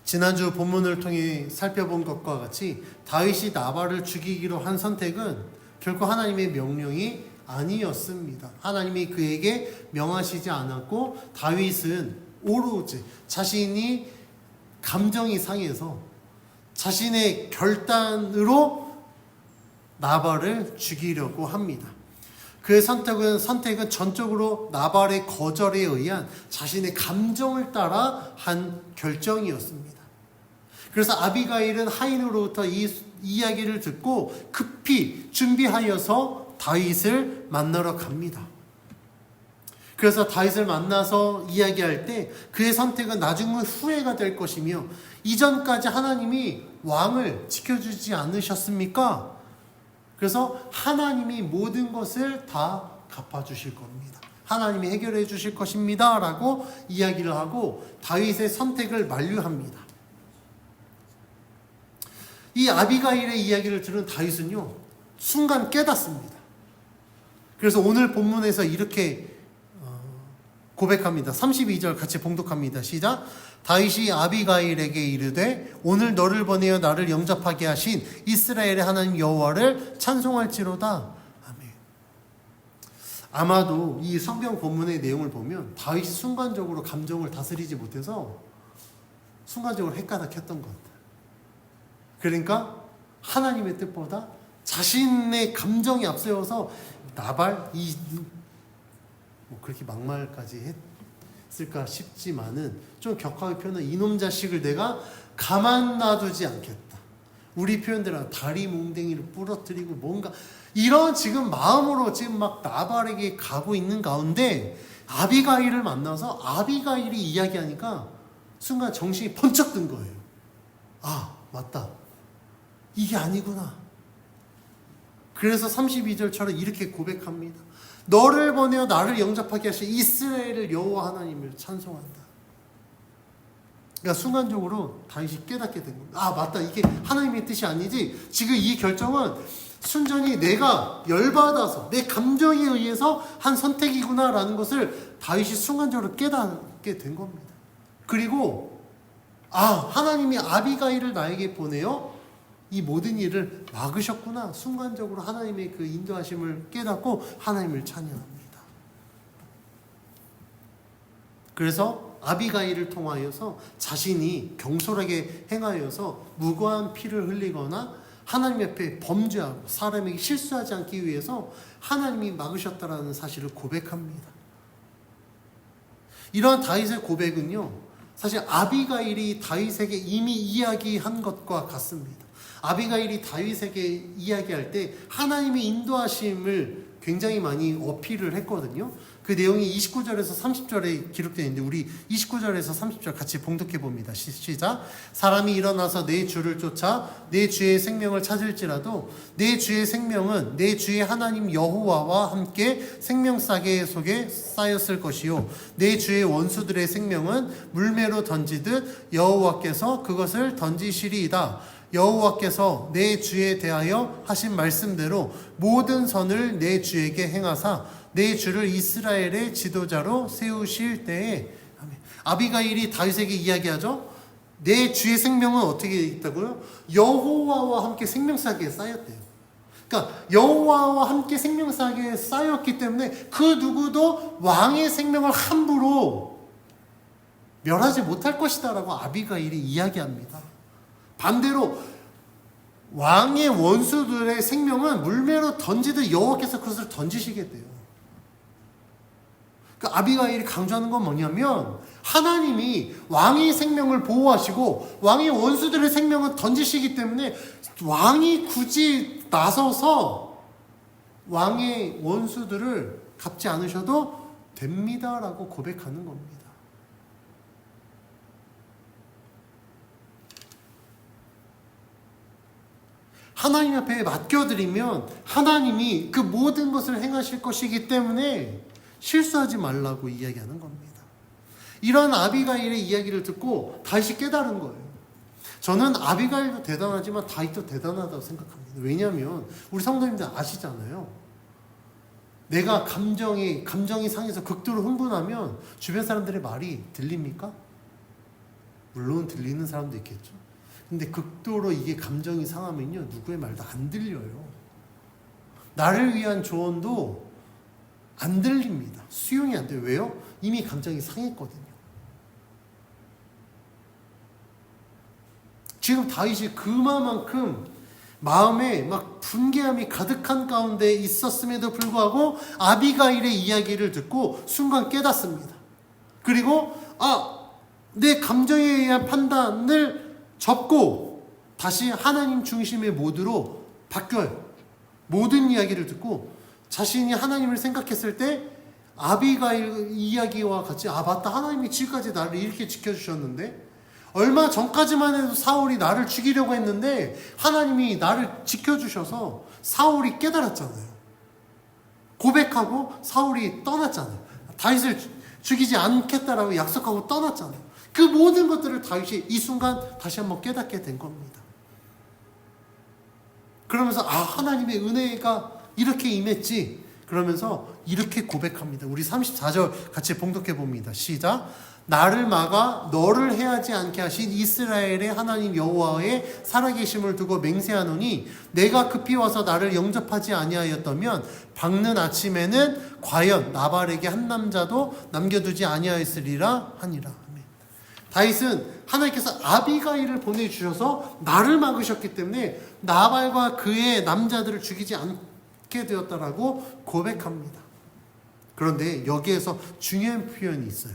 지난주 본문을 통해 살펴본 것과 같이 다윗이 나발을 죽이기로 한 선택은 결코 하나님의 명령이 아니었습니다. 하나님이 그에게 명하시지 않았고 다윗은 오로지 자신이 감정이 상해서 자신의 결단으로 나발을 죽이려고 합니다. 그의 선택은 전적으로 나발의 거절에 의한 자신의 감정을 따라 한 결정이었습니다. 그래서 아비가일은 하인으로부터 이 이야기를 듣고 급히 준비하여서 다윗을 만나러 갑니다. 그래서 다윗을 만나서 이야기할 때 그의 선택은 나중에 후회가 될 것이며 이전까지 하나님이 왕을 지켜주지 않으셨습니까? 그래서 하나님이 모든 것을 다 갚아주실 겁니다. 하나님이 해결해 주실 것입니다. 라고 이야기를 하고 다윗의 선택을 만류합니다. 이 아비가일의 이야기를 들은 다윗은요, 순간 깨닫습니다. 그래서 오늘 본문에서 이렇게 고백합니다. 32절 같이 봉독합니다. 시작. 다윗이 아비가일에게 이르되 오늘 너를 보내어 나를 영접하게 하신 이스라엘의 하나님 여호와를 찬송할지로다. 아멘. 아마도 이 성경 본문의 내용을 보면 다윗이 순간적으로 감정을 다스리지 못해서 순간적으로 헷가닥했던 것 같아요. 그러니까 하나님의 뜻보다 자신의 감정이 앞세워서 나발 뭐 그렇게 막말까지 했을까 싶지만은 좀 격하게 표현한 이놈 자식을 내가 가만 놔두지 않겠다. 우리 표현대로 다리 몽댕이를 부러뜨리고 뭔가 이런 지금 마음으로 지금 막 나발에게 가고 있는 가운데 아비가일을 만나서 아비가일이 이야기하니까 순간 정신이 번쩍 든 거예요. 아, 맞다. 이게 아니구나. 그래서 32절처럼 이렇게 고백합니다. 너를 보내어 나를 영접하게 하신 이스라엘의 여호와 하나님을 찬송한다. 그러니까 순간적으로 다윗이 깨닫게 된 겁니다. 아, 맞다. 이게 하나님의 뜻이 아니지. 지금 이 결정은 순전히 내가 열받아서 내 감정에 의해서 한 선택이구나라는 것을 다윗이 순간적으로 깨닫게 된 겁니다. 그리고 하나님이 아비가일을 나에게 보내어 이 모든 일을 막으셨구나. 순간적으로 하나님의 그 인도하심을 깨닫고 하나님을 찬양합니다. 그래서 아비가일을 통하여서 자신이 경솔하게 행하여서 무고한 피를 흘리거나 하나님 앞에 범죄하고 사람에게 실수하지 않기 위해서 하나님이 막으셨다라는 사실을 고백합니다. 이러한 다윗의 고백은요, 사실 아비가일이 다윗에게 이미 이야기한 것과 같습니다. 아비가일이 다윗에게 이야기할 때 하나님의 인도하심을 굉장히 많이 어필을 했거든요. 그 내용이 29절에서 30절에 기록되어 있는데 우리 29절에서 30절 같이 봉독해 봅니다. 시작. 사람이 일어나서 내 주를 쫓아 내 주의 생명을 찾을지라도 내 주의 생명은 내 주의 하나님 여호와와 함께 생명싸개 속에 쌓였을 것이요 내 주의 원수들의 생명은 물매로 던지듯 여호와께서 그것을 던지시리이다. 여호와께서 내 주에 대하여 하신 말씀대로 모든 선을 내 주에게 행하사 내 주를 이스라엘의 지도자로 세우실 때에 아비가일이 다윗에게 이야기하죠. 내 주의 생명은 어떻게 있다고요? 여호와와 함께 생명싸개에 쌓였대요. 그러니까 여호와와 함께 생명싸개에 쌓였기 때문에 그 누구도 왕의 생명을 함부로 멸하지 못할 것이다 라고 아비가일이 이야기합니다. 반대로 왕의 원수들의 생명은 물매로 던지듯 여호와께서 그것을 던지시겠대요. 그러니까 아비가일이 강조하는 건 뭐냐면 하나님이 왕의 생명을 보호하시고 왕의 원수들의 생명은 던지시기 때문에 왕이 굳이 나서서 왕의 원수들을 갚지 않으셔도 됩니다라고 고백하는 겁니다. 하나님 앞에 맡겨드리면 하나님이 그 모든 것을 행하실 것이기 때문에 실수하지 말라고 이야기하는 겁니다. 이런 아비가일의 이야기를 듣고 다윗이 깨달은 거예요. 저는 아비가일도 대단하지만 다윗도 대단하다고 생각합니다. 왜냐하면 우리 성도님들 아시잖아요. 내가 감정이 상해서 극도로 흥분하면 주변 사람들의 말이 들립니까? 물론 들리는 사람도 있겠죠. 근데 극도로 이게 감정이 상하면요, 누구의 말도 안 들려요. 나를 위한 조언도 안 들립니다. 수용이 안 돼요. 왜요? 이미 감정이 상했거든요. 지금 다윗이 그만큼 마음에 막 분개함이 가득한 가운데 있었음에도 불구하고 아비가일의 이야기를 듣고 순간 깨닫습니다. 그리고 내 감정에 의한 판단을 접고 다시 하나님 중심의 모드로 바뀌어요. 모든 이야기를 듣고 자신이 하나님을 생각했을 때 아비가일 이야기와 같이 맞다, 하나님이 지금까지 나를 이렇게 지켜주셨는데, 얼마 전까지만 해도 사울이 나를 죽이려고 했는데 하나님이 나를 지켜주셔서 사울이 깨달았잖아요. 고백하고 사울이 떠났잖아요. 다윗을 죽이지 않겠다라고 약속하고 떠났잖아요. 그 모든 것들을 다윗이 이 순간 다시 한번 깨닫게 된 겁니다. 그러면서 하나님의 은혜가 이렇게 임했지. 그러면서 이렇게 고백합니다. 우리 34절 같이 봉독해 봅니다. 시작. 나를 막아 너를 해하지 않게 하신 이스라엘의 하나님 여호와의 살아계심을 두고 맹세하노니 내가 급히 와서 나를 영접하지 아니하였다면 밝는 아침에는 과연 나발에게 한 남자도 남겨두지 아니하였으리라 하니라. 다윗은 하나님께서 아비가일을 보내주셔서 나를 막으셨기 때문에 나발과 그의 남자들을 죽이지 않게 되었다라고 고백합니다. 그런데 여기에서 중요한 표현이 있어요.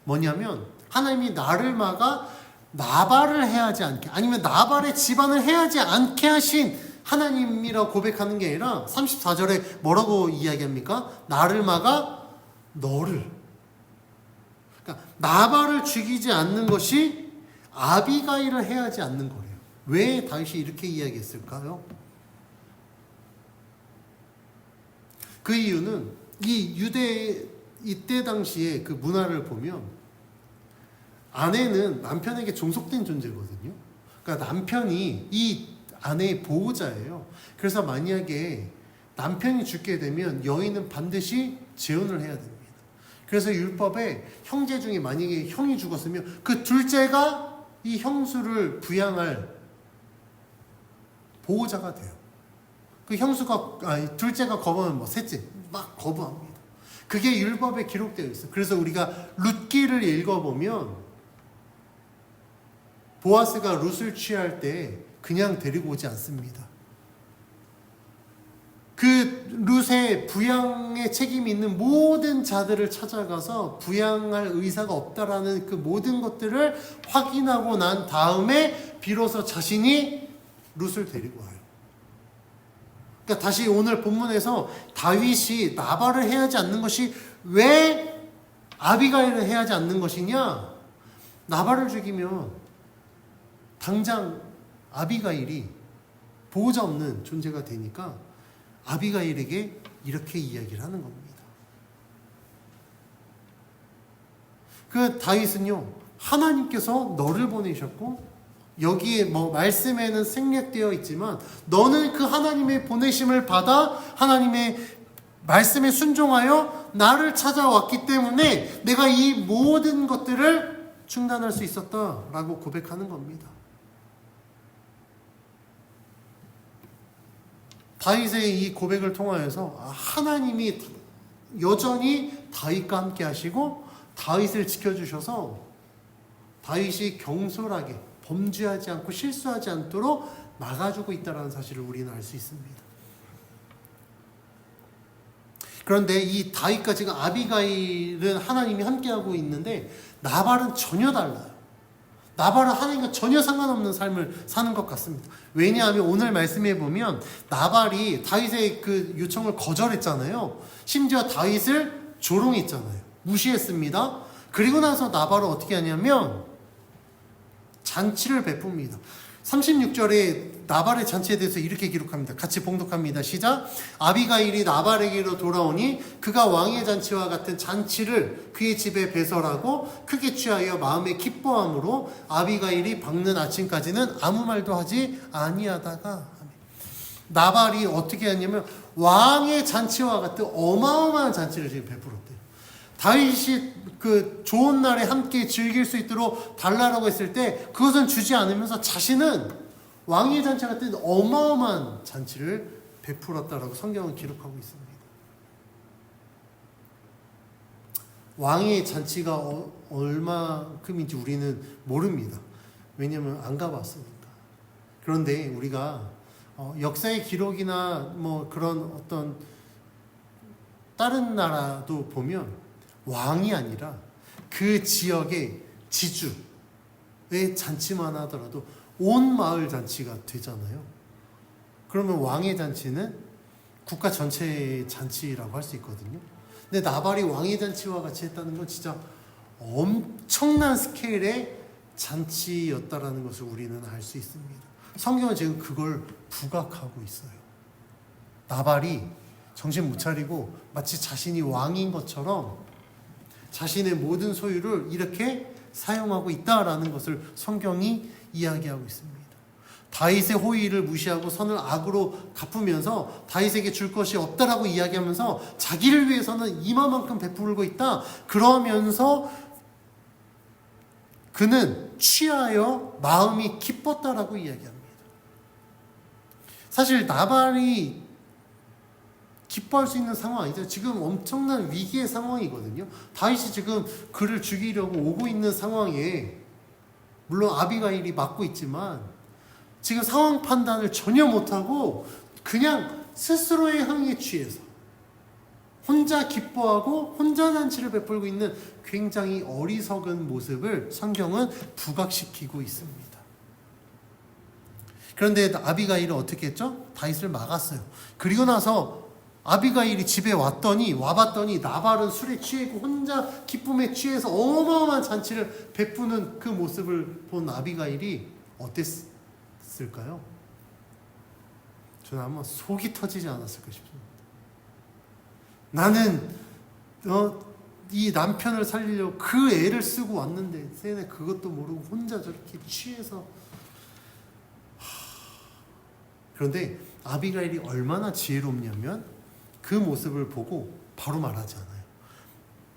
뭐냐면 하나님이 나를 막아 나발을 해하지 않게, 아니면 나발의 집안을 해하지 않게 하신 하나님이라고 고백하는 게 아니라 34절에 뭐라고 이야기합니까? 나를 막아 너를, 그러니까 나발을 죽이지 않는 것이 아비가일을 해하지 않는 거예요. 왜 다윗이 이렇게 이야기했을까요? 그 이유는 이 유대 이때 당시에 그 문화를 보면 아내는 남편에게 종속된 존재거든요. 그러니까 남편이 이 아내의 보호자예요. 그래서 만약에 남편이 죽게 되면 여인은 반드시 재혼을 해야 됩니다. 그래서 율법에 형제 중에 만약에 형이 죽었으면 그 둘째가 이 형수를 부양할 보호자가 돼요. 그 형수가 둘째가 거부하면 셋째 막 거부합니다. 그게 율법에 기록되어 있어요. 그래서 우리가 룻기를 읽어보면 보아스가 룻을 취할 때 그냥 데리고 오지 않습니다. 그 룻의 부양의 책임이 있는 모든 자들을 찾아가서 부양할 의사가 없다라는 그 모든 것들을 확인하고 난 다음에 비로소 자신이 룻을 데리고 와요. 그러니까 다시 오늘 본문에서 다윗이 나발을 해하지 않는 것이 왜 아비가일을 해하지 않는 것이냐? 나발을 죽이면 당장 아비가일이 보호자 없는 존재가 되니까 아비가일에게 이렇게 이야기를 하는 겁니다. 그 다윗은요, 하나님께서 너를 보내셨고 여기에 말씀에는 생략되어 있지만 너는 그 하나님의 보내심을 받아 하나님의 말씀에 순종하여 나를 찾아왔기 때문에 내가 이 모든 것들을 중단할 수 있었다라고 고백하는 겁니다. 다윗의 이 고백을 통하여서 하나님이 여전히 다윗과 함께 하시고 다윗을 지켜주셔서 다윗이 경솔하게 범죄하지 않고 실수하지 않도록 막아주고 있다는 사실을 우리는 알 수 있습니다. 그런데 이 다윗과 지금 아비가일은 하나님이 함께하고 있는데 나발은 전혀 달라요. 나발은 하나님과 전혀 상관없는 삶을 사는 것 같습니다. 왜냐하면 오늘 말씀해 보면 나발이 다윗의 그 요청을 거절했잖아요. 심지어 다윗을 조롱했잖아요. 무시했습니다. 그리고 나서 나발은 어떻게 하냐면 잔치를 베풉니다. 36절에 나발의 잔치에 대해서 이렇게 기록합니다. 같이 봉독합니다. 시작. 아비가일이 나발에게로 돌아오니 그가 왕의 잔치와 같은 잔치를 그의 집에 배설하고 크게 취하여 마음에 기뻐함으로 아비가일이 밝는 아침까지는 아무 말도 하지 아니하다가, 나발이 어떻게 했냐면 왕의 잔치와 같은 어마어마한 잔치를 지금 베풀었대요. 다윗이 그 좋은 날에 함께 즐길 수 있도록 달라라고 했을 때 그것은 주지 않으면서 자신은 왕의 잔치 같은 어마어마한 잔치를 베풀었다라고 성경은 기록하고 있습니다. 왕의 잔치가 얼마큼인지 우리는 모릅니다. 왜냐하면 안 가봤으니까. 그런데 우리가 역사의 기록이나 뭐 그런 어떤 다른 나라도 보면 왕이 아니라 그 지역의 지주의 잔치만 하더라도 온 마을 잔치가 되잖아요. 그러면 왕의 잔치는 국가 전체의 잔치라고 할 수 있거든요. 근데 나발이 왕의 잔치와 같이 했다는 건 진짜 엄청난 스케일의 잔치였다라는 것을 우리는 알 수 있습니다. 성경은 지금 그걸 부각하고 있어요. 나발이 정신 못 차리고 마치 자신이 왕인 것처럼 자신의 모든 소유를 이렇게 사용하고 있다라는 것을 성경이 이야기하고 있습니다. 다윗의 호의를 무시하고 선을 악으로 갚으면서 다윗에게 줄 것이 없다라고 이야기하면서 자기를 위해서는 이만큼 베풀고 있다. 그러면서 그는 취하여 마음이 기뻤다라고 이야기합니다. 사실 나발이 기뻐할 수 있는 상황 아니죠. 지금 엄청난 위기의 상황이거든요. 다윗이 지금 그를 죽이려고 오고 있는 상황에 물론 아비가일이 막고 있지만 지금 상황 판단을 전혀 못하고 그냥 스스로의 흥에 취해서 혼자 기뻐하고 혼자 잔치를 베풀고 있는 굉장히 어리석은 모습을 성경은 부각시키고 있습니다. 그런데 아비가일은 어떻게 했죠? 다윗을 막았어요. 그리고 나서 아비가일이 집에 와봤더니 나발은 술에 취했고 혼자 기쁨에 취해서 어마어마한 잔치를 베푸는 그 모습을 본 아비가일이 어땠을까요? 저는 아마 속이 터지지 않았을까 싶습니다. 나는 이 남편을 살리려고 그 애를 쓰고 왔는데 쟤네 그것도 모르고 혼자 저렇게 취해서. 그런데 아비가일이 얼마나 지혜롭냐면 그 모습을 보고 바로 말하지 않아요.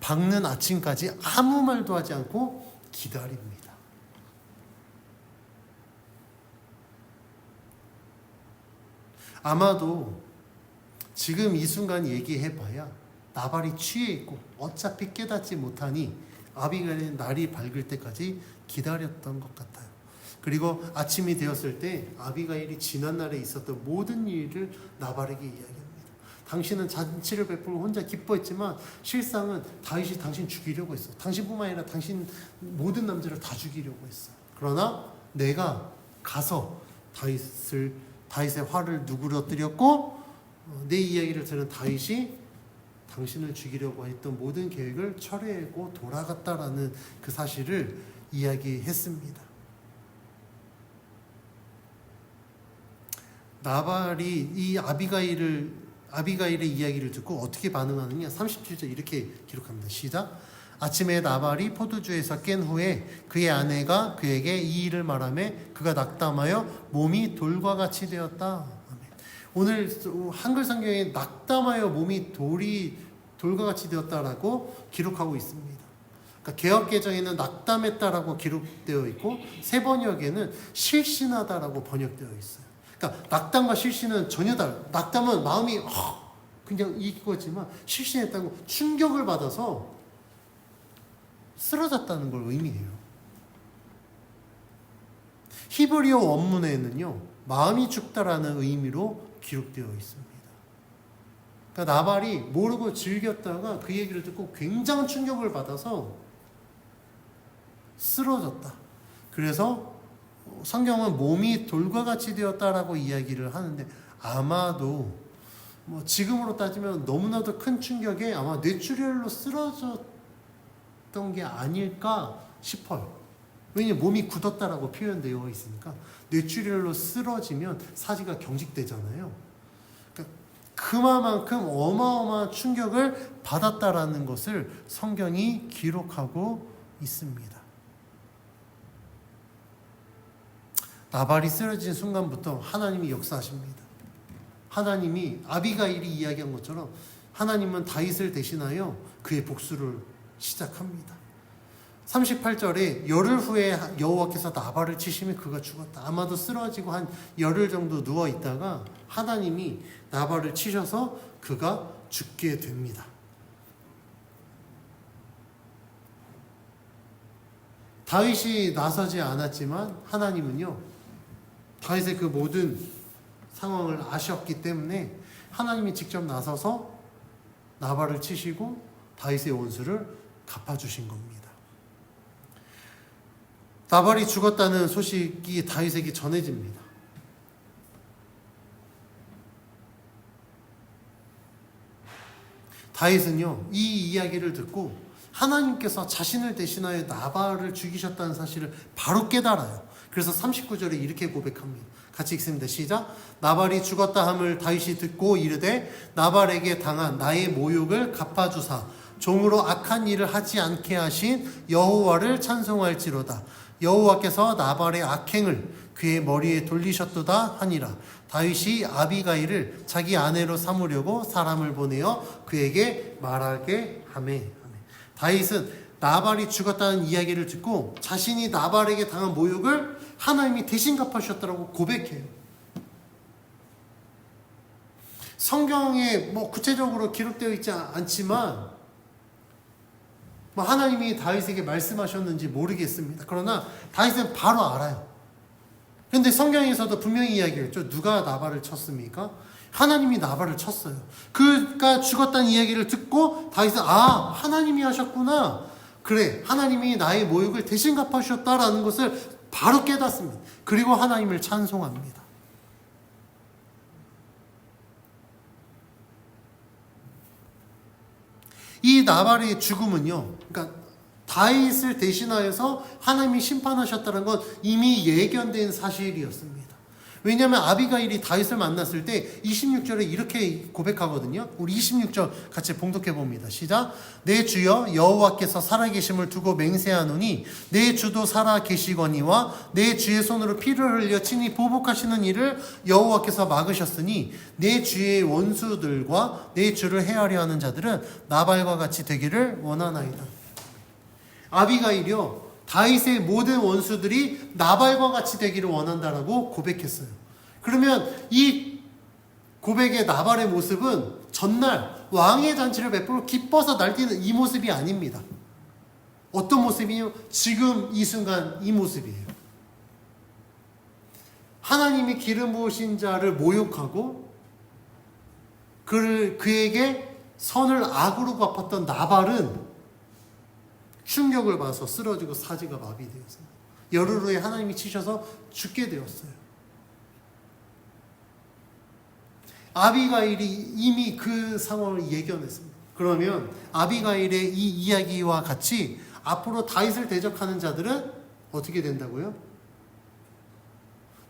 밝는 아침까지 아무 말도 하지 않고 기다립니다. 아마도 지금 이 순간 얘기해봐야 나발이 취해 있고 어차피 깨닫지 못하니 아비가일은 날이 밝을 때까지 기다렸던 것 같아요. 그리고 아침이 되었을 때 아비가일이 지난날에 있었던 모든 일을 나발에게 이야기합니다. 당신은 잔치를 베풀고 혼자 기뻐했지만 실상은 다윗이 당신 죽이려고 했어. 당신뿐만 아니라 당신 모든 남자를 다 죽이려고 했어. 그러나 내가 가서 다윗의 화를 누그러뜨렸고 내 이야기를 들은 다윗이 당신을 죽이려고 했던 모든 계획을 철회하고 돌아갔다라는 그 사실을 이야기했습니다. 나발이 이 아비가일의 이야기를 듣고 어떻게 반응하느냐. 37절 이렇게 기록합니다. 시작. 아침에 나발이 포도주에서 깬 후에 그의 아내가 그에게 이 일을 말하며 그가 낙담하여 몸이 돌과 같이 되었다. 오늘 한글 성경에 낙담하여 몸이 돌과 같이 되었다라고 기록하고 있습니다. 그러니까 개역 개정에는 낙담했다라고 기록되어 있고 새 번역에는 실신하다라고 번역되어 있어요. 그러니까 낙담과 실신은 전혀 달라요. 낙담은 마음이 그냥 이거지만 실신했다고 충격을 받아서 쓰러졌다는 걸 의미해요. 히브리어 원문에는요, 마음이 죽다라는 의미로 기록되어 있습니다. 그러니까 나발이 모르고 즐겼다가 그 얘기를 듣고 굉장한 충격을 받아서 쓰러졌다. 그래서 성경은 몸이 돌과 같이 되었다라고 이야기를 하는데 아마도 뭐 지금으로 따지면 너무나도 큰 충격에 아마 뇌출혈로 쓰러졌던 게 아닐까 싶어요. 왜냐면 몸이 굳었다라고 표현되어 있으니까 뇌출혈로 쓰러지면 사지가 경직되잖아요. 그러니까 그만큼 어마어마한 충격을 받았다라는 것을 성경이 기록하고 있습니다. 나발이 쓰러진 순간부터 하나님이 역사하십니다. 하나님이 아비가일이 이야기한 것처럼 하나님은 다윗을 대신하여 그의 복수를 시작합니다. 38절에 열흘 후에 여호와께서 나발을 치시면 그가 죽었다. 아마도 쓰러지고 한 열흘 정도 누워 있다가 하나님이 나발을 치셔서 그가 죽게 됩니다. 다윗이 나서지 않았지만 하나님은요, 다윗의 그 모든 상황을 아셨기 때문에 하나님이 직접 나서서 나발을 치시고 다윗의 원수를 갚아주신 겁니다. 나발이 죽었다는 소식이 다윗에게 전해집니다. 다윗은요, 이 이야기를 듣고 하나님께서 자신을 대신하여 나발을 죽이셨다는 사실을 바로 깨달아요. 그래서 39절에 이렇게 고백합니다. 같이 읽습니다. 시작. 나발이 죽었다 함을 다윗이 듣고 이르되 나발에게 당한 나의 모욕을 갚아주사 종으로 악한 일을 하지 않게 하신 여호와를 찬송할지로다. 여호와께서 나발의 악행을 그의 머리에 돌리셨도다 하니라. 다윗이 아비가일을 자기 아내로 삼으려고 사람을 보내어 그에게 말하게 하매. 다윗은 나발이 죽었다는 이야기를 듣고 자신이 나발에게 당한 모욕을 하나님이 대신 갚아주셨다고 고백해요. 성경에 구체적으로 기록되어 있지 않지만 하나님이 다윗에게 말씀하셨는지 모르겠습니다. 그러나 다윗은 바로 알아요. 그런데 성경에서도 분명히 이야기했죠. 누가 나발을 쳤습니까? 하나님이 나발을 쳤어요. 그가 죽었다는 이야기를 듣고 다윗은 하나님이 하셨구나. 그래, 하나님이 나의 모욕을 대신 갚아주셨다라는 것을 바로 깨닫습니다. 그리고 하나님을 찬송합니다. 이 나발의 죽음은요, 그러니까 다윗을 대신하여서 하나님이 심판하셨다는 건 이미 예견된 사실이었습니다. 왜냐하면 아비가일이 다윗을 만났을 때 26절에 이렇게 고백하거든요. 우리 26절 같이 봉독해 봅니다. 시작. 내 주여 여호와께서 살아계심을 두고 맹세하노니 내 주도 살아계시거니와 내 주의 손으로 피를 흘려 친히 보복하시는 일을 여호와께서 막으셨으니 내 주의 원수들과 내 주를 해하려 하는 자들은 나발과 같이 되기를 원하나이다. 아비가일이요, 다윗의 모든 원수들이 나발과 같이 되기를 원한다라고 고백했어요. 그러면 이 고백의 나발의 모습은 전날 왕의 잔치를 베풀어 기뻐서 날뛰는 이 모습이 아닙니다. 어떤 모습이요? 지금 이 순간 이 모습이에요. 하나님이 기름 부으신 자를 모욕하고 그에게 선을 악으로 갚았던 나발은 충격을 받아서 쓰러지고 사지가 마비되었습니다. 열흘 후에 하나님이 치셔서 죽게 되었어요. 아비가일이 이미 그 상황을 예견했습니다. 그러면 아비가일의 이 이야기와 같이 앞으로 다윗을 대적하는 자들은 어떻게 된다고요?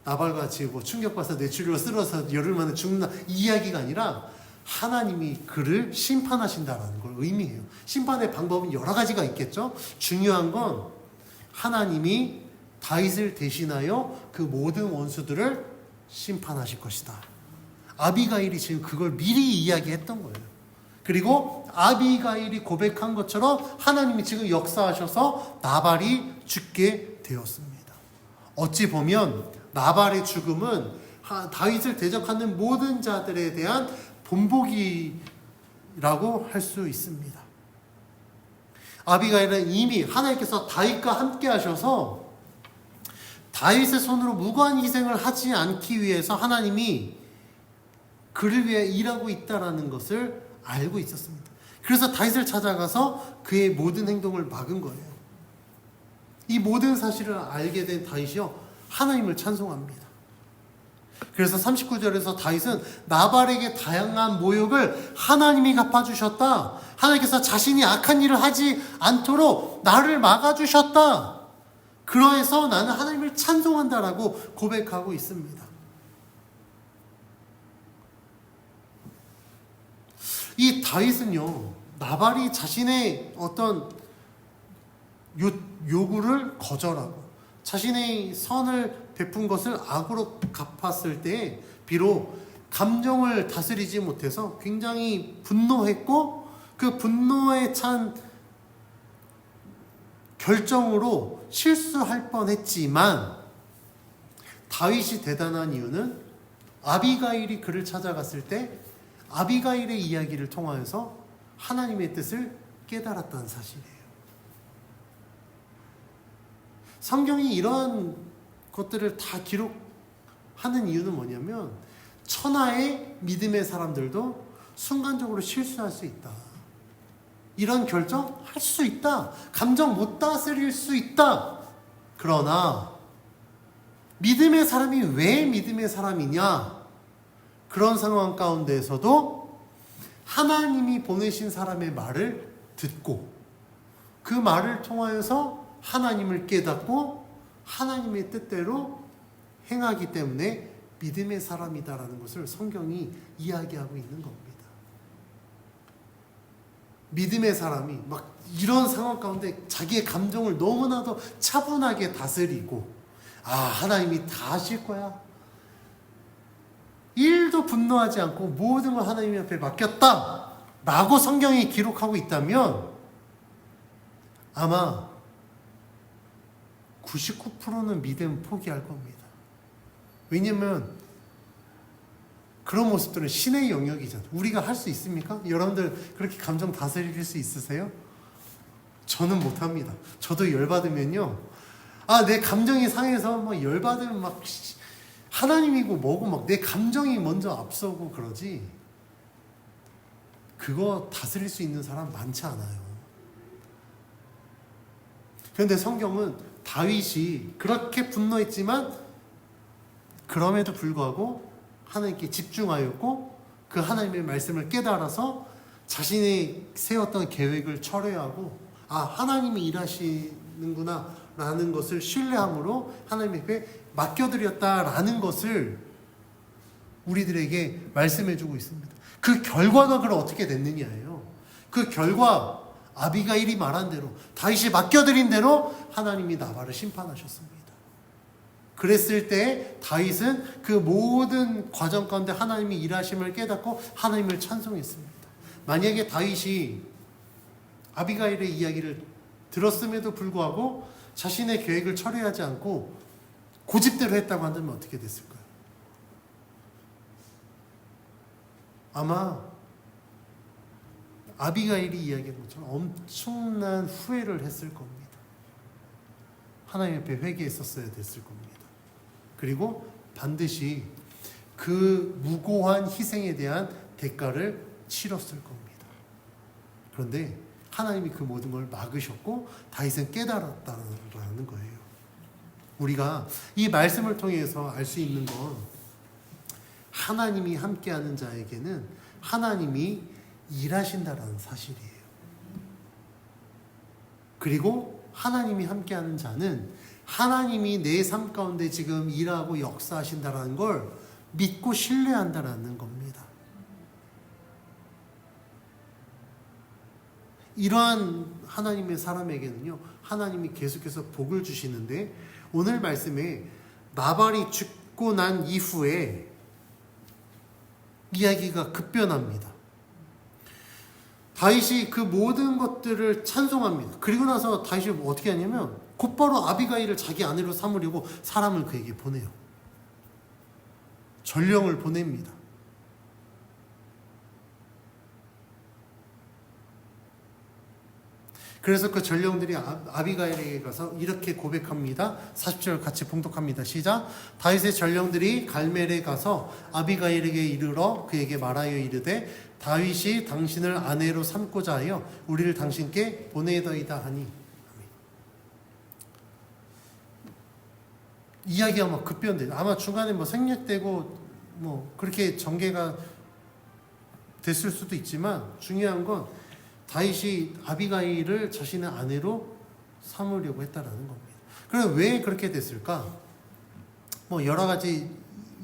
나발같이 충격받아서 뇌출혈로 쓰러서 열흘 만에 죽는다, 이 이야기가 아니라 하나님이 그를 심판하신다라는 걸 의미해요. 심판의 방법은 여러 가지가 있겠죠. 중요한 건 하나님이 다윗을 대신하여 그 모든 원수들을 심판하실 것이다. 아비가일이 지금 그걸 미리 이야기했던 거예요. 그리고 아비가일이 고백한 것처럼 하나님이 지금 역사하셔서 나발이 죽게 되었습니다. 어찌 보면 나발의 죽음은 다윗을 대적하는 모든 자들에 대한 본보기라고 할 수 있습니다. 아비가일은 이미 하나님께서 다윗과 함께 하셔서 다윗의 손으로 무고한 희생을 하지 않기 위해서 하나님이 그를 위해 일하고 있다는 것을 알고 있었습니다. 그래서 다윗을 찾아가서 그의 모든 행동을 막은 거예요. 이 모든 사실을 알게 된 다윗이요, 하나님을 찬송합니다. 그래서 39절에서 다윗은 나발에게 다양한 모욕을 하나님이 갚아주셨다. 하나님께서 자신이 악한 일을 하지 않도록 나를 막아주셨다. 그러해서 나는 하나님을 찬송한다라고 고백하고 있습니다. 이 다윗은요, 나발이 자신의 어떤 요구를 거절하고 자신의 선을 베푼 것을 악으로 갚았을 때 비록 감정을 다스리지 못해서 굉장히 분노했고 그 분노에 찬 결정으로 실수할 뻔했지만 다윗이 대단한 이유는 아비가일이 그를 찾아갔을 때 아비가일의 이야기를 통하여서 하나님의 뜻을 깨달았다는 사실이에요. 성경이 이런 것들을 다 기록하는 이유는 뭐냐면 천하의 믿음의 사람들도 순간적으로 실수할 수 있다. 이런 결정 할 수 있다. 감정 못 다스릴 수 있다. 그러나 믿음의 사람이 왜 믿음의 사람이냐? 그런 상황 가운데에서도 하나님이 보내신 사람의 말을 듣고 그 말을 통하여서 하나님을 깨닫고 하나님의 뜻대로 행하기 때문에 믿음의 사람이다라는 것을 성경이 이야기하고 있는 겁니다. 믿음의 사람이 막 이런 상황 가운데 자기의 감정을 너무나도 차분하게 다스리고 하나님이 다 하실 거야. 1도 분노하지 않고 모든 걸 하나님 앞에 맡겼다 라고 성경이 기록하고 있다면 아마 99%는 믿음 포기할 겁니다. 왜냐면 그런 모습들은 신의 영역이잖아요. 우리가 할 수 있습니까? 여러분들 그렇게 감정 다스릴 수 있으세요? 저는 못합니다. 저도 열받으면요. 내 감정이 상해서 막 열받으면 막 하나님이고 뭐고 막 내 감정이 먼저 앞서고 그러지. 그거 다스릴 수 있는 사람 많지 않아요. 그런데 성경은 다윗이 그렇게 분노했지만 그럼에도 불구하고 하나님께 집중하였고 그 하나님의 말씀을 깨달아서 자신이 세웠던 계획을 철회하고 하나님이 일하시는구나 라는 것을 신뢰함으로 하나님께 맡겨드렸다라는 것을 우리들에게 말씀해주고 있습니다. 그 결과가 그럼 어떻게 됐느냐예요. 그 결과 아비가일이 말한 대로 다윗이 맡겨드린 대로 하나님이 나발을 심판하셨습니다. 그랬을 때 다윗은 그 모든 과정 가운데 하나님이 일하심을 깨닫고 하나님을 찬송했습니다. 만약에 다윗이 아비가일의 이야기를 들었음에도 불구하고 자신의 계획을 철회하지 않고 고집대로 했다고 한다면 어떻게 됐을까요? 아마 아비가일이 이야기한 것처럼 엄청난 후회를 했을 겁니다. 하나님 앞에 회개했었어야 됐을 겁니다. 그리고 반드시 그 무고한 희생에 대한 대가를 치렀을 겁니다. 그런데 하나님이 그 모든 걸 막으셨고 다윗은 깨달았다는 거예요. 우리가 이 말씀을 통해서 알 수 있는 건 하나님이 함께하는 자에게는 하나님이 일하신다라는 사실이에요. 그리고 하나님이 함께하는 자는 하나님이 내 삶 가운데 지금 일하고 역사하신다라는 걸 믿고 신뢰한다라는 겁니다. 이러한 하나님의 사람에게는요, 하나님이 계속해서 복을 주시는데 오늘 말씀에 나발이 죽고 난 이후에 이야기가 급변합니다. 다윗이 그 모든 것들을 찬송합니다. 그리고 나서 다윗이 어떻게 하냐면 곧바로 아비가일을 자기 아내로 삼으려고 사람을 그에게 보내요. 전령을 보냅니다. 그래서 그 전령들이 아비가일에게 가서 이렇게 고백합니다. 40절 같이 봉독합니다. 시작. 다윗의 전령들이 갈멜에 가서 아비가일에게 이르러 그에게 말하여 이르되 다윗이 당신을 아내로 삼고자 하여 우리를 당신께 보내더이다 하니. 이야기가 막 급변돼요. 아마 중간에 뭐 생략되고 뭐 그렇게 전개가 됐을 수도 있지만 중요한 건 다윗이 아비가일을 자신의 아내로 삼으려고 했다라는 겁니다. 그럼 왜 그렇게 됐을까? 뭐 여러 가지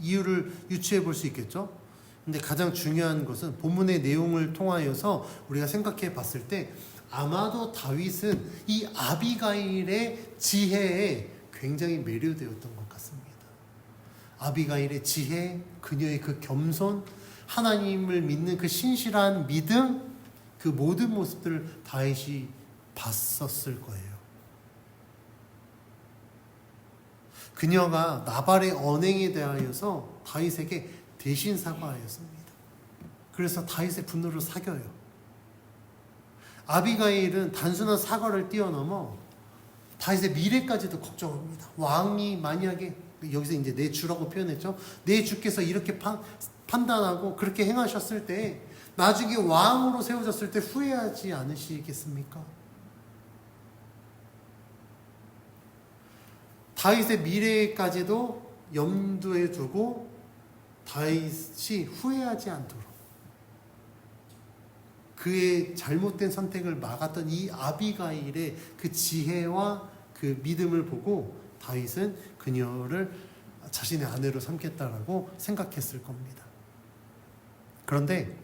이유를 유추해 볼 수 있겠죠. 근데 가장 중요한 것은 본문의 내용을 통하여서 우리가 생각해 봤을 때 아마도 다윗은 이 아비가일의 지혜에 굉장히 매료되었던 것 같습니다. 아비가일의 지혜, 그녀의 그 겸손, 하나님을 믿는 그 신실한 믿음, 그 모든 모습들을 다윗이 봤었을 거예요. 그녀가 나발의 언행에 대하여서 다윗에게 대신 사과하였습니다. 그래서 다윗의 분노를 사겨요. 아비가일은 단순한 사과를 뛰어넘어 다윗의 미래까지도 걱정합니다. 왕이 만약에, 여기서 이제 내 주라고 표현했죠. 내 주께서 이렇게 판단하고 그렇게 행하셨을 때 나중에 왕으로 세워졌을 때 후회하지 않으시겠습니까? 다윗의 미래까지도 염두에 두고 다윗이 후회하지 않도록 그의 잘못된 선택을 막았던 이 아비가일의 그 지혜와 그 믿음을 보고 다윗은 그녀를 자신의 아내로 삼겠다라고 생각했을 겁니다. 그런데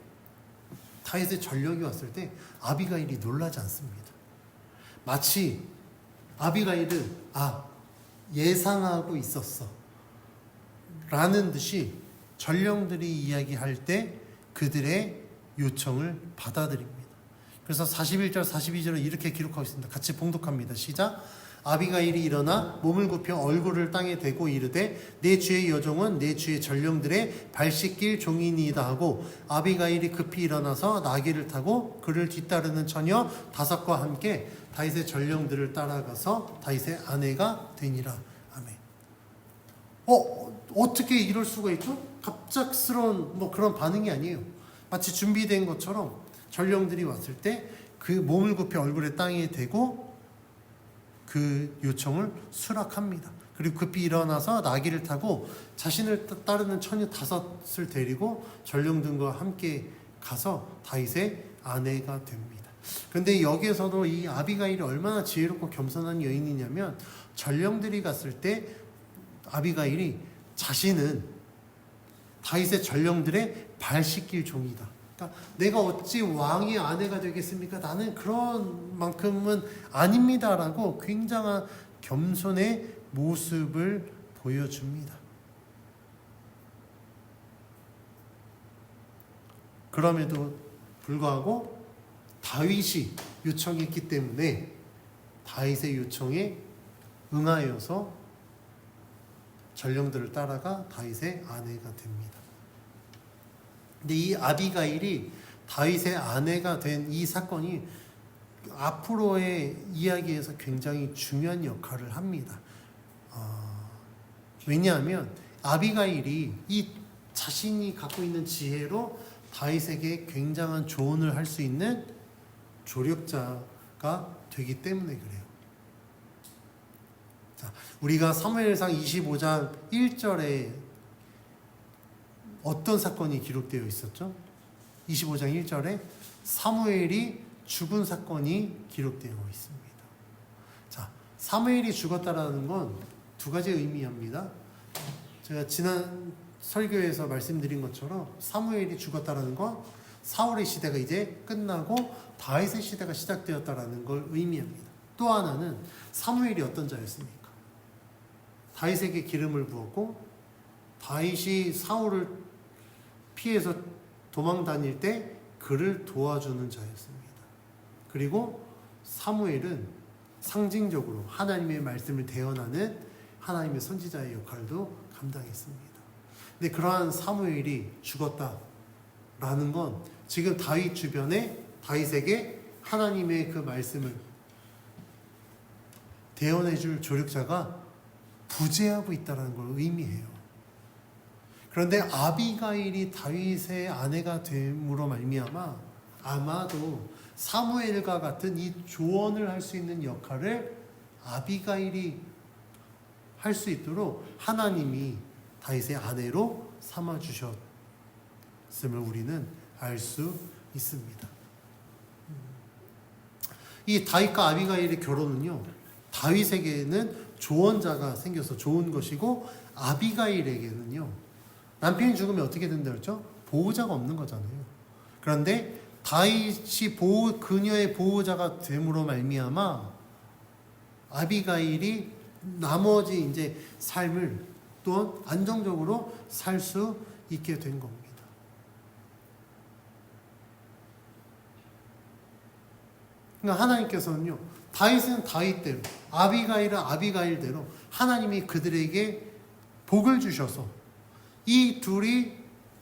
다윗의 전력이 왔을 때 아비가일이 놀라지 않습니다. 마치 아비가일은 예상하고 있었어 라는 듯이 전령들이 이야기할 때 그들의 요청을 받아들입니다. 그래서 41절 42절을 이렇게 기록하고 있습니다. 같이 봉독합니다. 시작. 아비가일이 일어나 몸을 굽혀 얼굴을 땅에 대고 이르되 내 주의 여종은 내 주의 전령들의 발 씻길 종이니이다 하고 아비가일이 급히 일어나서 나귀를 타고 그를 뒤따르는 처녀 5과 함께 다윗의 전령들을 따라가서 다윗의 아내가 되니라. 아멘. 어떻게 이럴 수가 있죠? 갑작스러운 그런 반응이 아니에요. 마치 준비된 것처럼 전령들이 왔을 때 그 몸을 굽혀 얼굴에 땅에 대고 그 요청을 수락합니다. 그리고 급히 일어나서 나귀를 타고 자신을 따르는 처녀 5을 데리고 전령들과 함께 가서 다윗의 아내가 됩니다. 그런데 여기에서도 이 아비가일이 얼마나 지혜롭고 겸손한 여인이냐면 전령들이 갔을 때 아비가일이 자신은 다윗의 전령들의 발 씻길 종이다. 그러니까 내가 어찌 왕의 아내가 되겠습니까? 나는 그런 만큼은 아닙니다라고 굉장한 겸손의 모습을 보여줍니다. 그럼에도 불구하고 다윗이 요청했기 때문에 다윗의 요청에 응하여서 전령들을 따라가 다윗의 아내가 됩니다. 근데 이 아비가일이 다윗의 아내가 된 이 사건이 앞으로의 이야기에서 굉장히 중요한 역할을 합니다. 왜냐하면 아비가일이 이 자신이 갖고 있는 지혜로 다윗에게 굉장한 조언을 할 수 있는 조력자가 되기 때문에 그래요. 자, 우리가 사무엘상 25장 1절에 어떤 사건이 기록되어 있었죠? 25장 1절에 사무엘이 죽은 사건이 기록되어 있습니다. 자, 사무엘이 죽었다라는 건 2가지 의미합니다. 제가 지난 설교에서 말씀드린 것처럼 사무엘이 죽었다라는 건 사울의 시대가 이제 끝나고 다윗의 시대가 시작되었다라는 걸 의미합니다. 또 하나는 사무엘이 어떤 자였습니까? 다윗에게 기름을 부었고 다윗이 사울을 피해서 도망 다닐 때 그를 도와주는 자였습니다. 그리고 사무엘은 상징적으로 하나님의 말씀을 대언하는 하나님의 선지자의 역할도 감당했습니다. 근데 그러한 사무엘이 죽었다라는 건 지금 다윗 주변에 다윗에게 하나님의 그 말씀을 대언해줄 조력자가 부재하고 있다는 걸 의미해요. 그런데 아비가일이 다윗의 아내가 됨으로 말미암아 아마도 사무엘과 같은 이 조언을 할 수 있는 역할을 아비가일이 할 수 있도록 하나님이 다윗의 아내로 삼아 주셨음을 우리는 알 수 있습니다. 이 다윗과 아비가일의 결혼은요, 다윗에게는 조언자가 생겨서 좋은 것이고 아비가일에게는요, 남편이 죽으면 어떻게 된다 그랬죠? 보호자가 없는 거잖아요. 그런데 다윗이 그녀의 보호자가 됨으로 말미암아 아비가일이 나머지 이제 삶을 또 안정적으로 살 수 있게 된 겁니다. 그러니까 하나님께서는요, 다윗은 다윗대로, 아비가일은 아비가일대로 하나님이 그들에게 복을 주셔서 이 둘이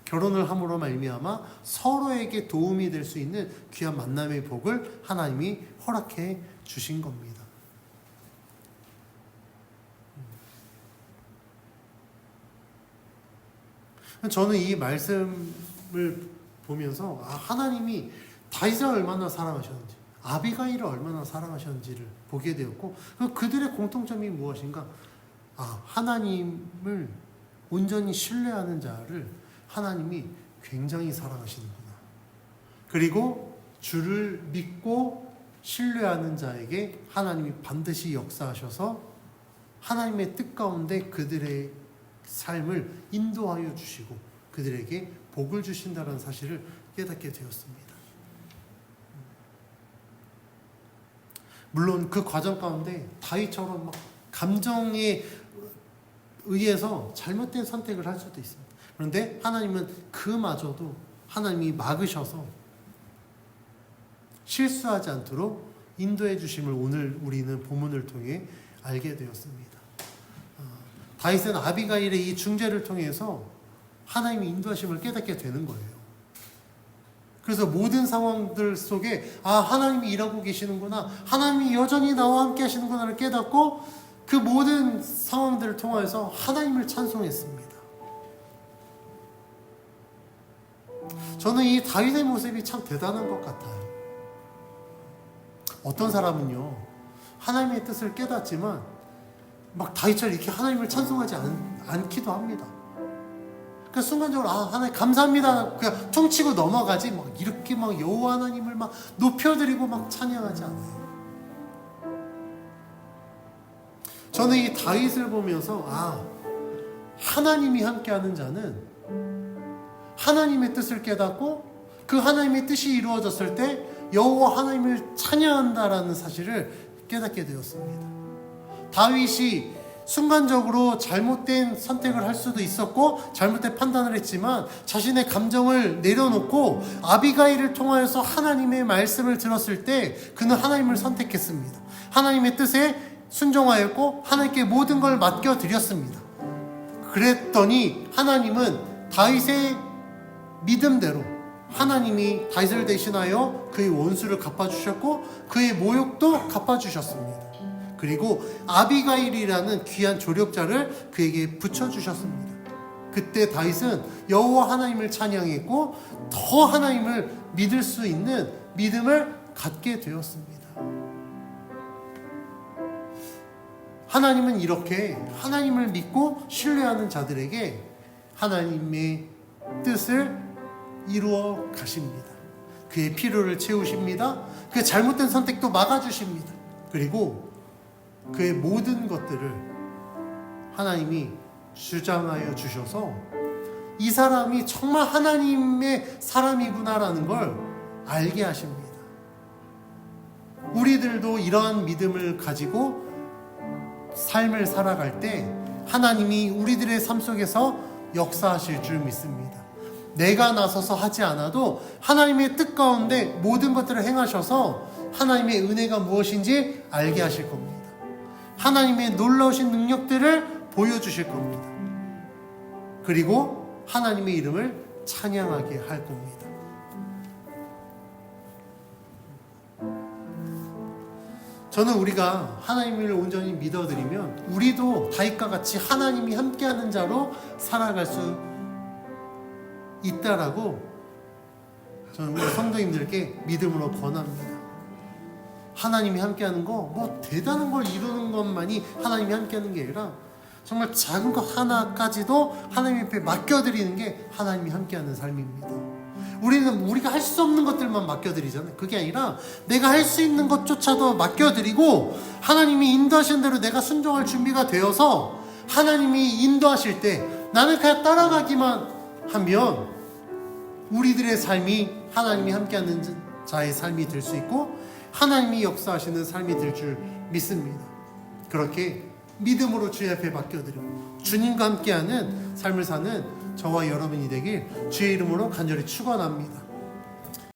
결혼을 함으로 말미암아 서로에게 도움이 될 수 있는 귀한 만남의 복을 하나님이 허락해 주신 겁니다. 저는 이 말씀을 보면서 하나님이 다윗을 얼마나 사랑하셨는지, 아비가일을 얼마나 사랑하셨는지를 보게 되었고, 그들의 공통점이 무엇인가? 하나님을 온전히 신뢰하는 자를 하나님이 굉장히 사랑하시는구나. 그리고 주를 믿고 신뢰하는 자에게 하나님이 반드시 역사하셔서 하나님의 뜻 가운데 그들의 삶을 인도하여 주시고 그들에게 복을 주신다는 사실을 깨닫게 되었습니다. 물론 그 과정 가운데 다윗처럼 막 감정에 의해서 잘못된 선택을 할 수도 있습니다. 그런데 하나님은 그마저도 하나님이 막으셔서 실수하지 않도록 인도해 주심을 오늘 우리는 본문을 통해 알게 되었습니다. 다윗은 아비가일의 이 중재를 통해서 하나님의 인도하심을 깨닫게 되는 거예요. 그래서 모든 상황들 속에 하나님이 일하고 계시는구나, 하나님이 여전히 나와 함께 하시는구나를 깨닫고 그 모든 상황들을 통해서 하나님을 찬송했습니다. 저는 이 다윗의 모습이 참 대단한 것 같아요. 어떤 사람은요, 하나님의 뜻을 깨닫지만 막 다윗처럼 이렇게 하나님을 찬송하지 않기도 합니다. 그 순간적으로 하나님 감사합니다 그냥 퉁치고 넘어가지 막 이렇게 막 여호와 하나님을 막 높여드리고 막 찬양하지 않아요. 저는 이 다윗을 보면서 하나님이 함께하는 자는 하나님의 뜻을 깨닫고 그 하나님의 뜻이 이루어졌을 때 여호와 하나님을 찬양한다라는 사실을 깨닫게 되었습니다. 다윗이 순간적으로 잘못된 선택을 할 수도 있었고 잘못된 판단을 했지만 자신의 감정을 내려놓고 아비가일을 통하여서 하나님의 말씀을 들었을 때 그는 하나님을 선택했습니다. 하나님의 뜻에 순종하였고 하나님께 모든 걸 맡겨드렸습니다. 그랬더니 하나님은 다윗의 믿음대로 하나님이 다윗을 대신하여 그의 원수를 갚아주셨고 그의 모욕도 갚아주셨습니다. 그리고 아비가일이라는 귀한 조력자를 그에게 붙여주셨습니다. 그때 다윗은 여호와 하나님을 찬양했고 더 하나님을 믿을 수 있는 믿음을 갖게 되었습니다. 하나님은 이렇게 하나님을 믿고 신뢰하는 자들에게 하나님의 뜻을 이루어 가십니다. 그의 필요를 채우십니다. 그의 잘못된 선택도 막아주십니다. 그리고 그의 모든 것들을 하나님이 주장하여 주셔서 이 사람이 정말 하나님의 사람이구나라는 걸 알게 하십니다. 우리들도 이러한 믿음을 가지고 삶을 살아갈 때 하나님이 우리들의 삶 속에서 역사하실 줄 믿습니다. 내가 나서서 하지 않아도 하나님의 뜻 가운데 모든 것들을 행하셔서 하나님의 은혜가 무엇인지 알게 하실 겁니다. 하나님의 놀라우신 능력들을 보여주실 겁니다. 그리고 하나님의 이름을 찬양하게 할 겁니다. 저는 우리가 하나님을 온전히 믿어드리면 우리도 다윗과 같이 하나님이 함께하는 자로 살아갈 수 있다라고 저는 우리 성도님들께 믿음으로 권합니다. 하나님이 함께하는 거 뭐 대단한 걸 이루는 것만이 하나님이 함께하는 게 아니라 정말 작은 것 하나까지도 하나님 앞에 맡겨드리는 게 하나님이 함께하는 삶입니다. 우리는 우리가 할 수 없는 것들만 맡겨드리잖아요. 그게 아니라 내가 할 수 있는 것조차도 맡겨드리고 하나님이 인도하시는 대로 내가 순종할 준비가 되어서 하나님이 인도하실 때 나는 그냥 따라가기만 하면 우리들의 삶이 하나님이 함께하는 자의 삶이 될 수 있고 하나님이 역사하시는 삶이 될 줄 믿습니다. 그렇게 믿음으로 주의 앞에 맡겨드리고 주님과 함께하는 삶을 사는 저와 여러분이 되길 주의 이름으로 간절히 축원합니다.